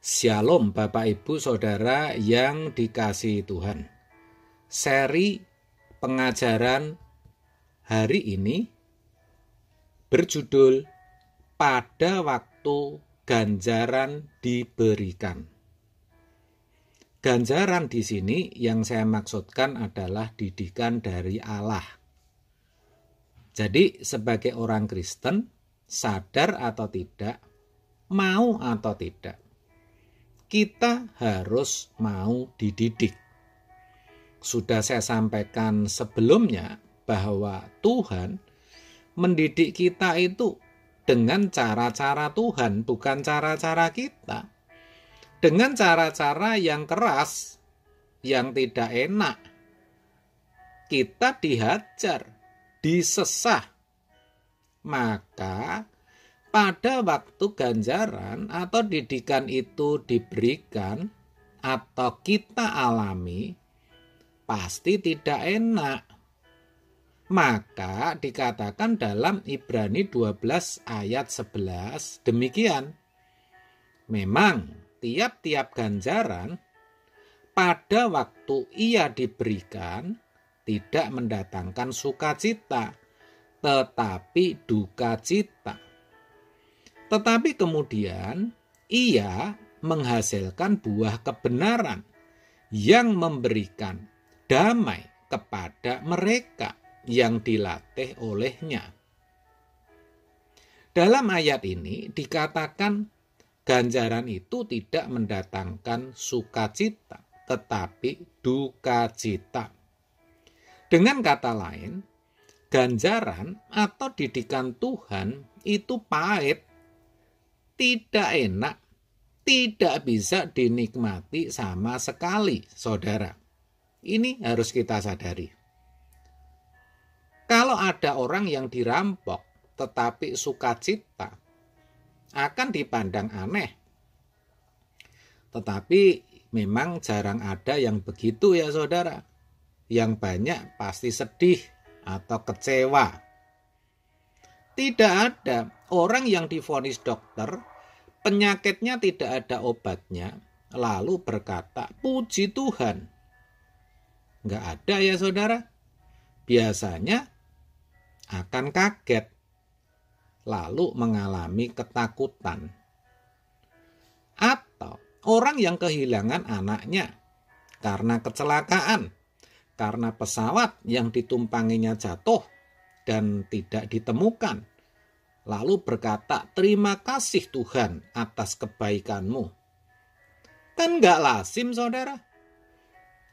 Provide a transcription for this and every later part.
Shalom Bapak Ibu Saudara yang dikasihi Tuhan. Seri pengajaran hari ini berjudul Pada Waktu Ganjaran Diberikan. Ganjaran di sini yang saya maksudkan adalah didikan dari Allah. Jadi sebagai orang Kristen, sadar atau tidak, mau atau tidak, kita harus mau dididik. Sudah saya sampaikan sebelumnya bahwa Tuhan mendidik kita itu dengan cara-cara Tuhan, bukan cara-cara kita. Dengan cara-cara yang keras, yang tidak enak. Kita dihajar, disesah. Maka pada waktu ganjaran atau didikan itu diberikan atau kita alami, pasti tidak enak. Maka dikatakan dalam Ibrani 12 ayat 11 demikian. Memang tiap-tiap ganjaran pada waktu ia diberikan tidak mendatangkan sukacita, tetapi duka cita. Tetapi kemudian ia menghasilkan buah kebenaran yang memberikan damai kepada mereka yang dilatih olehnya. Dalam ayat ini dikatakan ganjaran itu tidak mendatangkan sukacita, tetapi duka cita. Dengan kata lain, ganjaran atau didikan Tuhan itu pahit, tidak enak, tidak bisa dinikmati sama sekali, saudara. Ini harus kita sadari. Kalau ada orang yang dirampok tetapi sukacita, akan dipandang aneh. Tetapi memang jarang ada yang begitu ya saudara. Yang banyak pasti sedih atau kecewa. Tidak ada orang yang divonis dokter, penyakitnya tidak ada obatnya, lalu berkata, puji Tuhan. Nggak ada ya saudara. Biasanya akan kaget, lalu mengalami ketakutan. Atau orang yang kehilangan anaknya karena kecelakaan, karena pesawat yang ditumpanginya jatuh dan tidak ditemukan, lalu berkata, terima kasih Tuhan atas kebaikanmu. Kan gak lazim saudara.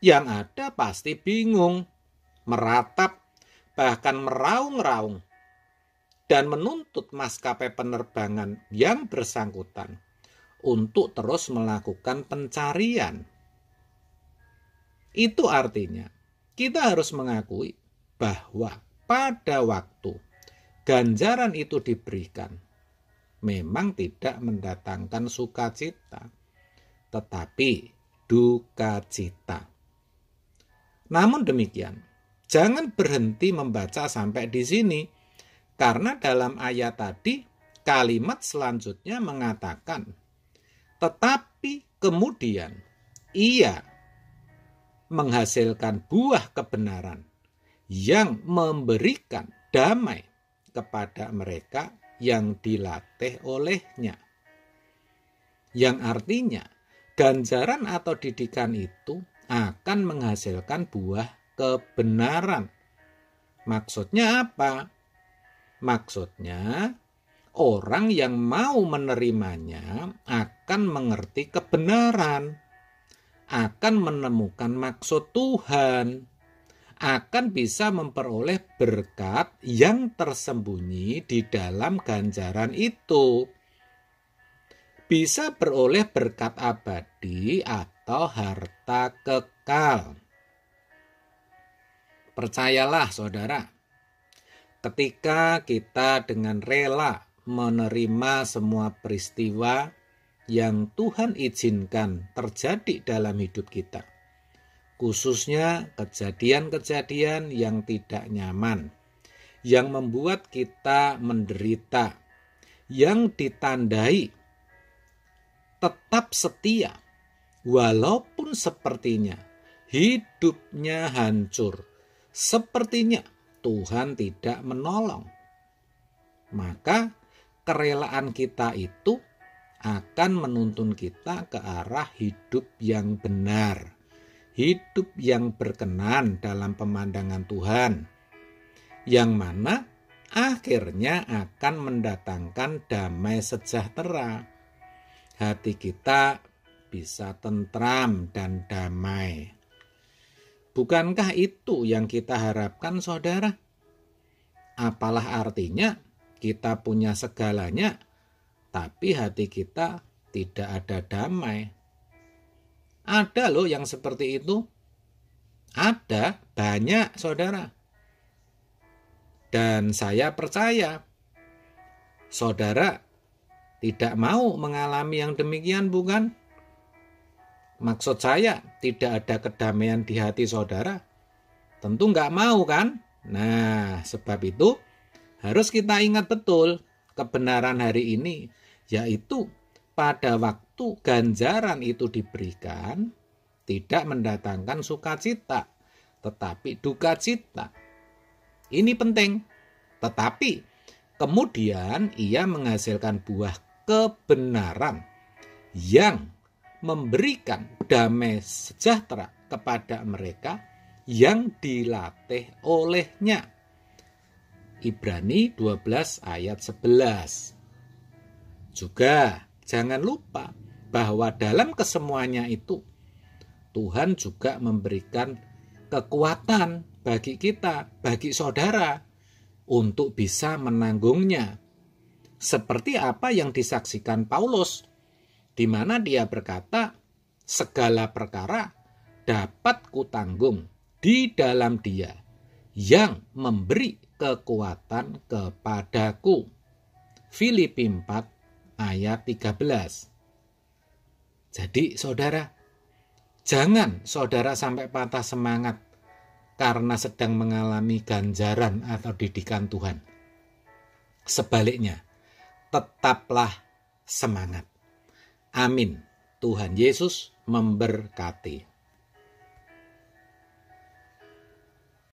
Yang ada pasti bingung, meratap, bahkan meraung-raung, dan menuntut maskapai penerbangan yang bersangkutan untuk terus melakukan pencarian. Itu artinya, kita harus mengakui bahwa pada waktu ganjaran itu diberikan, memang tidak mendatangkan sukacita, tetapi duka cita. Namun demikian, jangan berhenti membaca sampai di sini, karena dalam ayat tadi, kalimat selanjutnya mengatakan, tetapi kemudian ia menghasilkan buah kebenaran yang memberikan damai kepada mereka yang dilatih olehnya. Yang artinya, ganjaran atau didikan itu akan menghasilkan buah kebenaran. Maksudnya apa? Maksudnya, orang yang mau menerimanya akan mengerti kebenaran, akan menemukan maksud Tuhan, akan bisa memperoleh berkat yang tersembunyi di dalam ganjaran itu. Bisa beroleh berkat abadi atau harta kekal. Percayalah saudara, ketika kita dengan rela menerima semua peristiwa yang Tuhan izinkan terjadi dalam hidup kita, khususnya kejadian-kejadian yang tidak nyaman, yang membuat kita menderita, yang ditandai tetap setia, walaupun sepertinya hidupnya hancur, sepertinya Tuhan tidak menolong. Maka kerelaan kita itu akan menuntun kita ke arah hidup yang benar, hidup yang berkenan dalam pemandangan Tuhan, yang mana akhirnya akan mendatangkan damai sejahtera. Hati kita bisa tentram dan damai. Bukankah itu yang kita harapkan, saudara? Apalah artinya kita punya segalanya, tapi hati kita tidak ada damai. Ada loh yang seperti itu. Ada, banyak, saudara. Dan saya percaya saudara tidak mau mengalami yang demikian, bukan? Maksud saya, tidak ada kedamaian di hati saudara. Tentu nggak mau, kan? Nah, sebab itu harus kita ingat betul kebenaran hari ini, yaitu pada waktu ganjaran itu diberikan, tidak mendatangkan sukacita, tetapi duka cita. Ini penting. Tetapi kemudian ia menghasilkan buah kebenaran yang memberikan damai sejahtera kepada mereka yang dilatih olehnya. Ibrani 12 ayat 11. Juga jangan lupa bahwa dalam kesemuanya itu Tuhan juga memberikan kekuatan bagi kita, bagi saudara, untuk bisa menanggungnya. Seperti apa yang disaksikan Paulus, di mana dia berkata, segala perkara dapat kutanggung di dalam Dia yang memberi kekuatan kepadaku. Filipi 4 ayat 13. Jadi saudara, jangan saudara sampai patah semangat karena sedang mengalami ganjaran atau didikan Tuhan. Sebaliknya, tetaplah semangat. Amin. Tuhan Yesus memberkati.